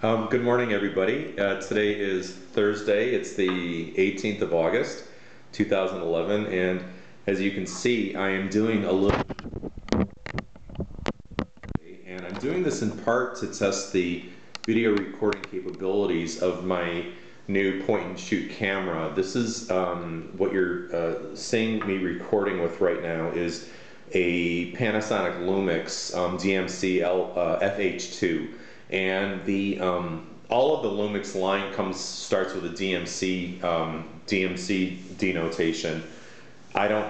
Good morning, everybody. Today is Thursday. It's the 18th of August, 2011, and as you can see, I am doing a little, and I'm doing this in part to test the video recording capabilities of my new point-and-shoot camera. This is what you're seeing me recording with right now is a Panasonic Lumix DMC FH2. And the all of the Lumix line starts with a DMC denotation. I don't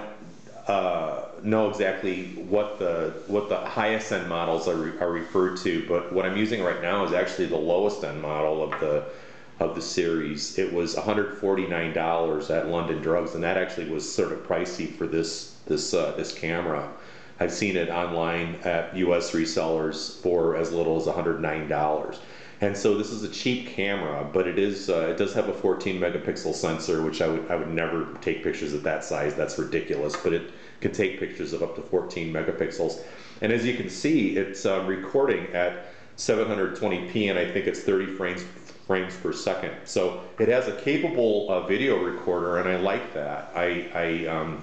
know exactly what the highest end models are referred to, but what I'm using right now is actually the lowest end model of the series. It was $149 at London Drugs, and that actually was sort of pricey for this camera. I've seen it online at US resellers for as little as $109. And so this is a cheap camera, but it does have a 14 megapixel sensor, which I would never take pictures at that size. That's ridiculous, but it can take pictures of up to 14 megapixels. And as you can see, it's recording at 720p, and I think it's 30 frames per second. So it has a capable video recorder, and I like that. I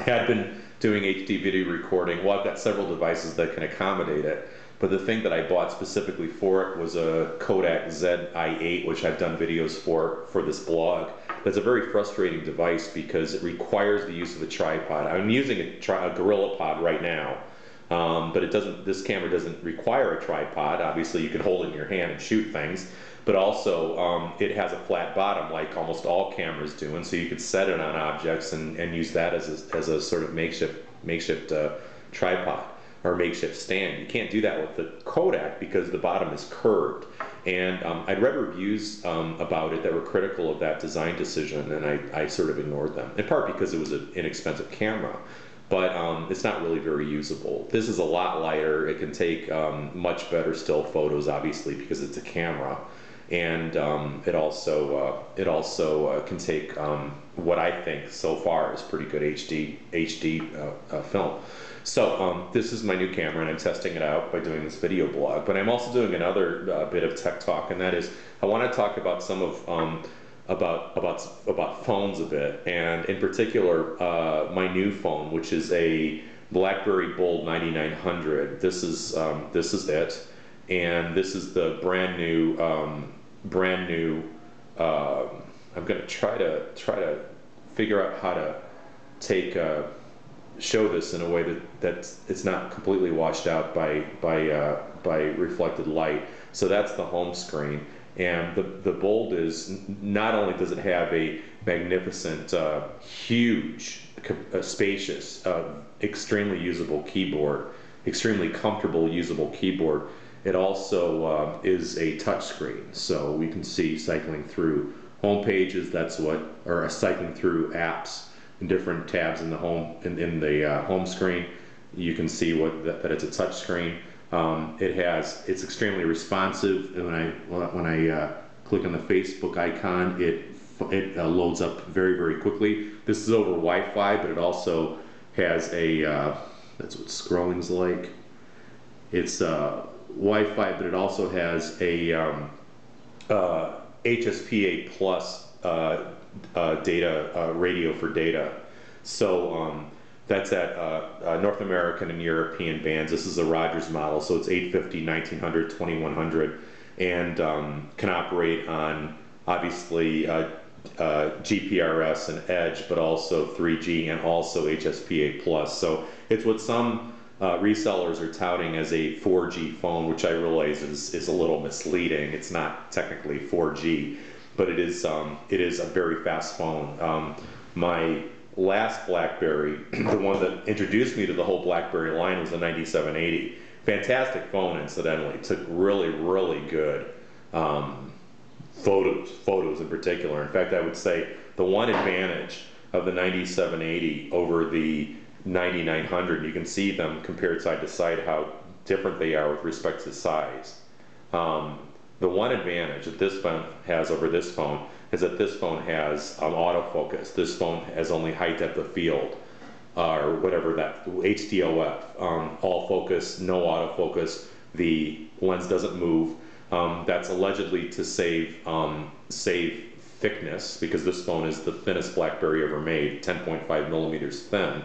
had been doing HD video recording. Well, I've got several devices that can accommodate it, but the thing that I bought specifically for it was a Kodak ZI-8, which I've done videos for this blog. That's a very frustrating device because it requires the use of a tripod. I'm using a GorillaPod right now, but it doesn't. This camera doesn't require a tripod. Obviously, you can hold it in your hand and shoot things, but also it has a flat bottom like almost all cameras do, and so you could set it on objects and use that as a sort of makeshift tripod or makeshift stand. You can't do that with the Kodak because the bottom is curved. And I'd read reviews about it that were critical of that design decision, and I sort of ignored them, in part because it was an inexpensive camera. But it's not really very usable. This is a lot lighter. It can take much better still photos, obviously, because it's a camera. And it also can take what I think so far is pretty good HD film. So this is my new camera, and I'm testing it out by doing this video blog. But I'm also doing another bit of tech talk, and that is I want to talk about some of about phones a bit, and in particular my new phone, which is a Blackberry Bold 9900. This is it, and this is the brand new. I'm going to try to figure out how to show this in a way that it's not completely washed out by reflected light. So that's the home screen, and the Bold is not only does it have a magnificent, huge, spacious, extremely usable keyboard, extremely comfortable usable keyboard. It also is a touchscreen, so we can see cycling through home pages. Or cycling through apps in different tabs in the home screen. You can see that it's a touchscreen. It's extremely responsive, and when I click on the Facebook icon, it loads up very, very quickly. This is over Wi-Fi, but it also has a that's what scrolling's like. It's Wi-Fi, but it also has a HSPA plus data radio for data. So that's at North American and European bands. This is a Rogers model, so it's 850, 1900, 2100, and can operate on obviously GPRS and Edge, but also 3G and also HSPA plus. So it's what some resellers are touting as a 4G phone, which I realize is a little misleading. It's not technically 4G, but it is a very fast phone. My last BlackBerry, the one that introduced me to the whole BlackBerry line, was the 9780. Fantastic phone, incidentally. It took really, really good photos in particular. In fact, I would say the one advantage of the 9780 over the 9900, you can see them compared side to side how different they are with respect to size. The one advantage that this phone has over this phone is that this phone has autofocus. This phone has only high depth of field, or whatever that, HDOF, all focus, no autofocus. The lens doesn't move. That's allegedly to save thickness, because this phone is the thinnest BlackBerry ever made, 10.5 millimeters thin,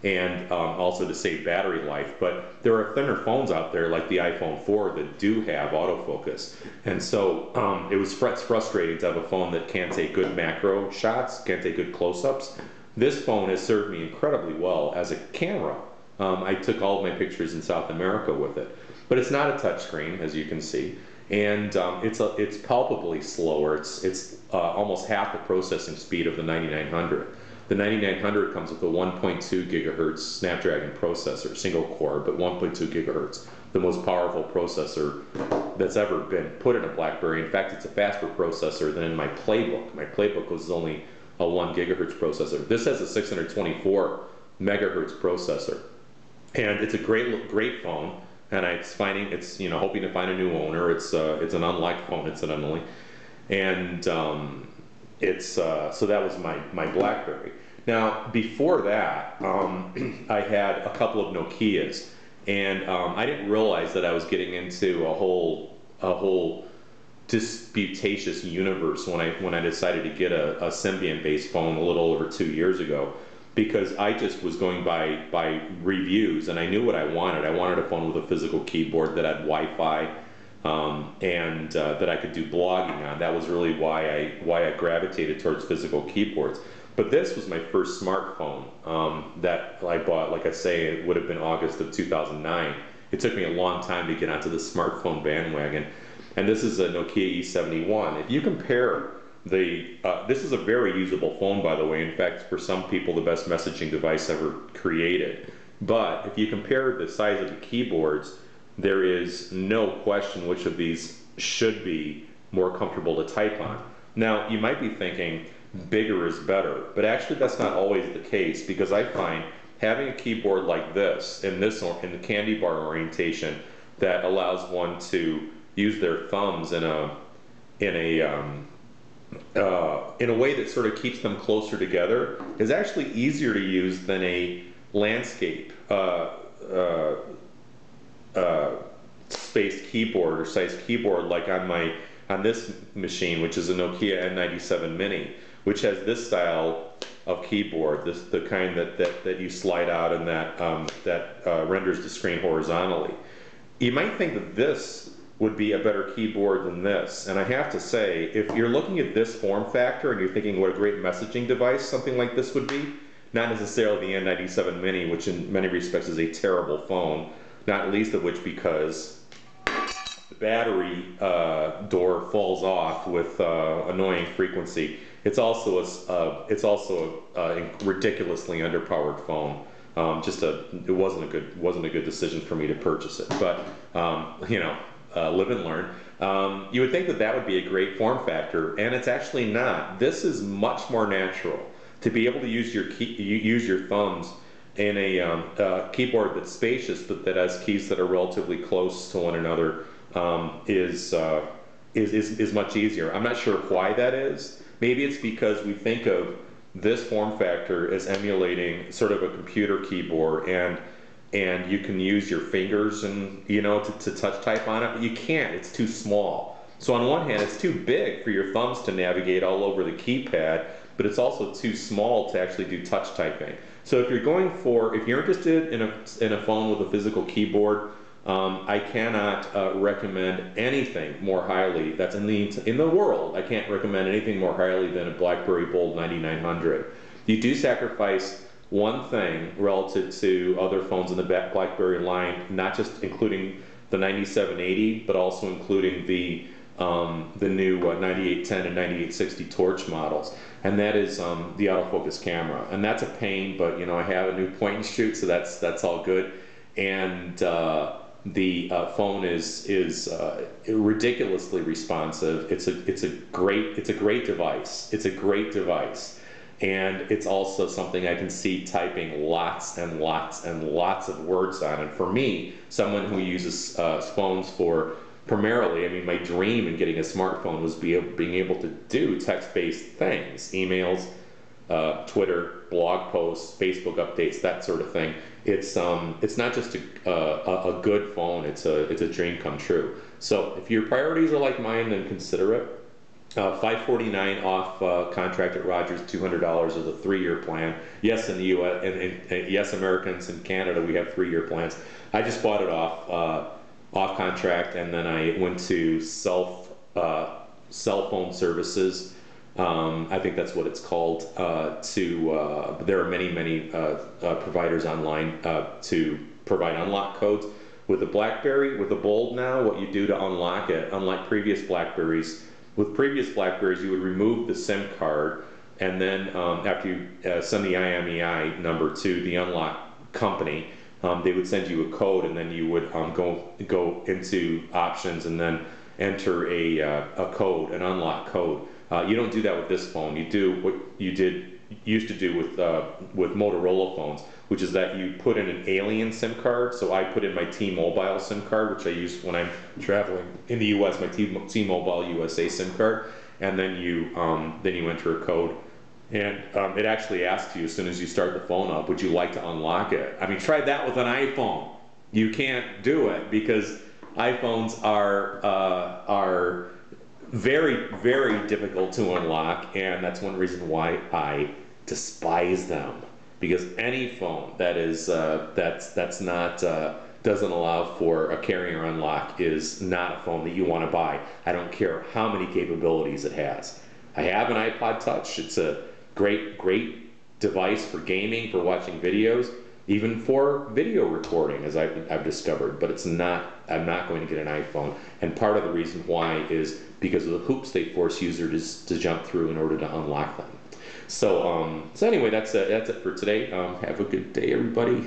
and also to save battery life. But there are thinner phones out there like the iPhone 4 that do have autofocus, and so it's frustrating to have a phone that can't take good macro shots, can't take good close-ups. This phone has served me incredibly well as a camera. I took all of my pictures in South America with it, but it's not a touchscreen, as you can see, and it's palpably slower. It's almost half the processing speed of the 9900. The 9900 comes with a 1.2 gigahertz Snapdragon processor, single core, but 1.2 gigahertz, the most powerful processor that's ever been put in a BlackBerry. In fact, it's a faster processor than in my Playbook. My Playbook was only a 1 gigahertz processor. This has a 624 megahertz processor, and it's a great phone. And it's hoping to find a new owner. It's an unliked phone, incidentally, and so that was my BlackBerry. Now before that, I had a couple of Nokias, and I didn't realize that I was getting into a whole disputatious universe when I decided to get a Symbian-based phone a little over 2 years ago, because I just was going by reviews, and I knew what I wanted. I wanted a phone with a physical keyboard that had Wi-Fi, and that I could do blogging on. That was really why I gravitated towards physical keyboards. But this was my first smartphone that I bought. Like I say, it would have been August of 2009. It took me a long time to get onto the smartphone bandwagon, and this is a Nokia E71. If you compare this is a very usable phone, by the way. In fact, for some people, the best messaging device ever created. But if you compare the size of the keyboards, there is no question which of these should be more comfortable to type on. Now, you might be thinking bigger is better, but actually that's not always the case, because I find having a keyboard like this, in the candy bar orientation, that allows one to use their thumbs in a way that sort of keeps them closer together, is actually easier to use than a landscape spaced keyboard or sized keyboard like on this machine, which is a Nokia N97 Mini, which has this style of keyboard, the kind that you slide out and that renders the screen horizontally. You might think that this would be a better keyboard than this, and I have to say, if you're looking at this form factor and you're thinking what a great messaging device something like this would be, not necessarily the N97 Mini, which in many respects is a terrible phone, not least of which because the battery door falls off with annoying frequency. It's also a ridiculously underpowered phone. It wasn't a good decision for me to purchase it, but live and learn. You would think that would be a great form factor, and it's actually not. This is much more natural. To be able to use your thumbs in a keyboard that's spacious but that has keys that are relatively close to one another is much easier. I'm not sure why that is. Maybe it's because we think of this form factor as emulating sort of a computer keyboard, and you can use your fingers and to touch type on it, but you can't. It's too small. So on one hand, it's too big for your thumbs to navigate all over the keypad, but it's also too small to actually do touch typing. So if you're interested in a phone with a physical keyboard, I cannot recommend anything more highly that's in the world. I can't recommend anything more highly than a Blackberry Bold 9900. You do sacrifice one thing relative to other phones in the BlackBerry line, not just including the 9780, but also including the new 9810 and 9860 Torch models, and that is the autofocus camera. And that's a pain, but I have a new point and shoot, so that's all good. And the phone is ridiculously responsive. It's a great device. It's a great device. And it's also something I can see typing lots and lots and lots of words on. And for me, someone who uses phones for primarily, my dream in getting a smartphone was being able to do text-based things, emails, Twitter, blog posts, Facebook updates, that sort of thing. It's not just a good phone, it's a dream come true. So if your priorities are like mine, then consider it. $549 off contract at Rogers, $200 is a 3-year plan. Yes, in the U.S. and yes, Americans in Canada, we have 3-year plans. I just bought it off contract, and then I went to cell phone services. I think that's what it's called. There are many providers online to provide unlock codes. With the Blackberry, with the Bold now, what you do to unlock it, unlike previous Blackberries, with previous Blackberries, you would remove the SIM card, and then after you send the IMEI number to the unlock company, they would send you a code, and then you would go into options and then enter a code, an unlock code. You don't do that with this phone. You do what you used to do with Motorola phones, which is that you put in an alien SIM card. So I put in my T-Mobile SIM card, which I use when I'm traveling in the U.S., my T-Mobile USA SIM card, and then you enter a code, and it actually asks you as soon as you start the phone up, would you like to unlock it? I mean, try that with an iPhone. You can't do it because iPhones are very, very difficult to unlock, and that's one reason why I despise them. Because any phone that is that's not doesn't allow for a carrier unlock is not a phone that you want to buy. I don't care how many capabilities it has. I have an iPod Touch. It's a great device for gaming, for watching videos, even for video recording, as I've discovered. But it's not. I'm not going to get an iPhone, and part of the reason why is because of the hoops they force users to jump through in order to unlock them. So anyway, that's it for today. Have a good day, everybody.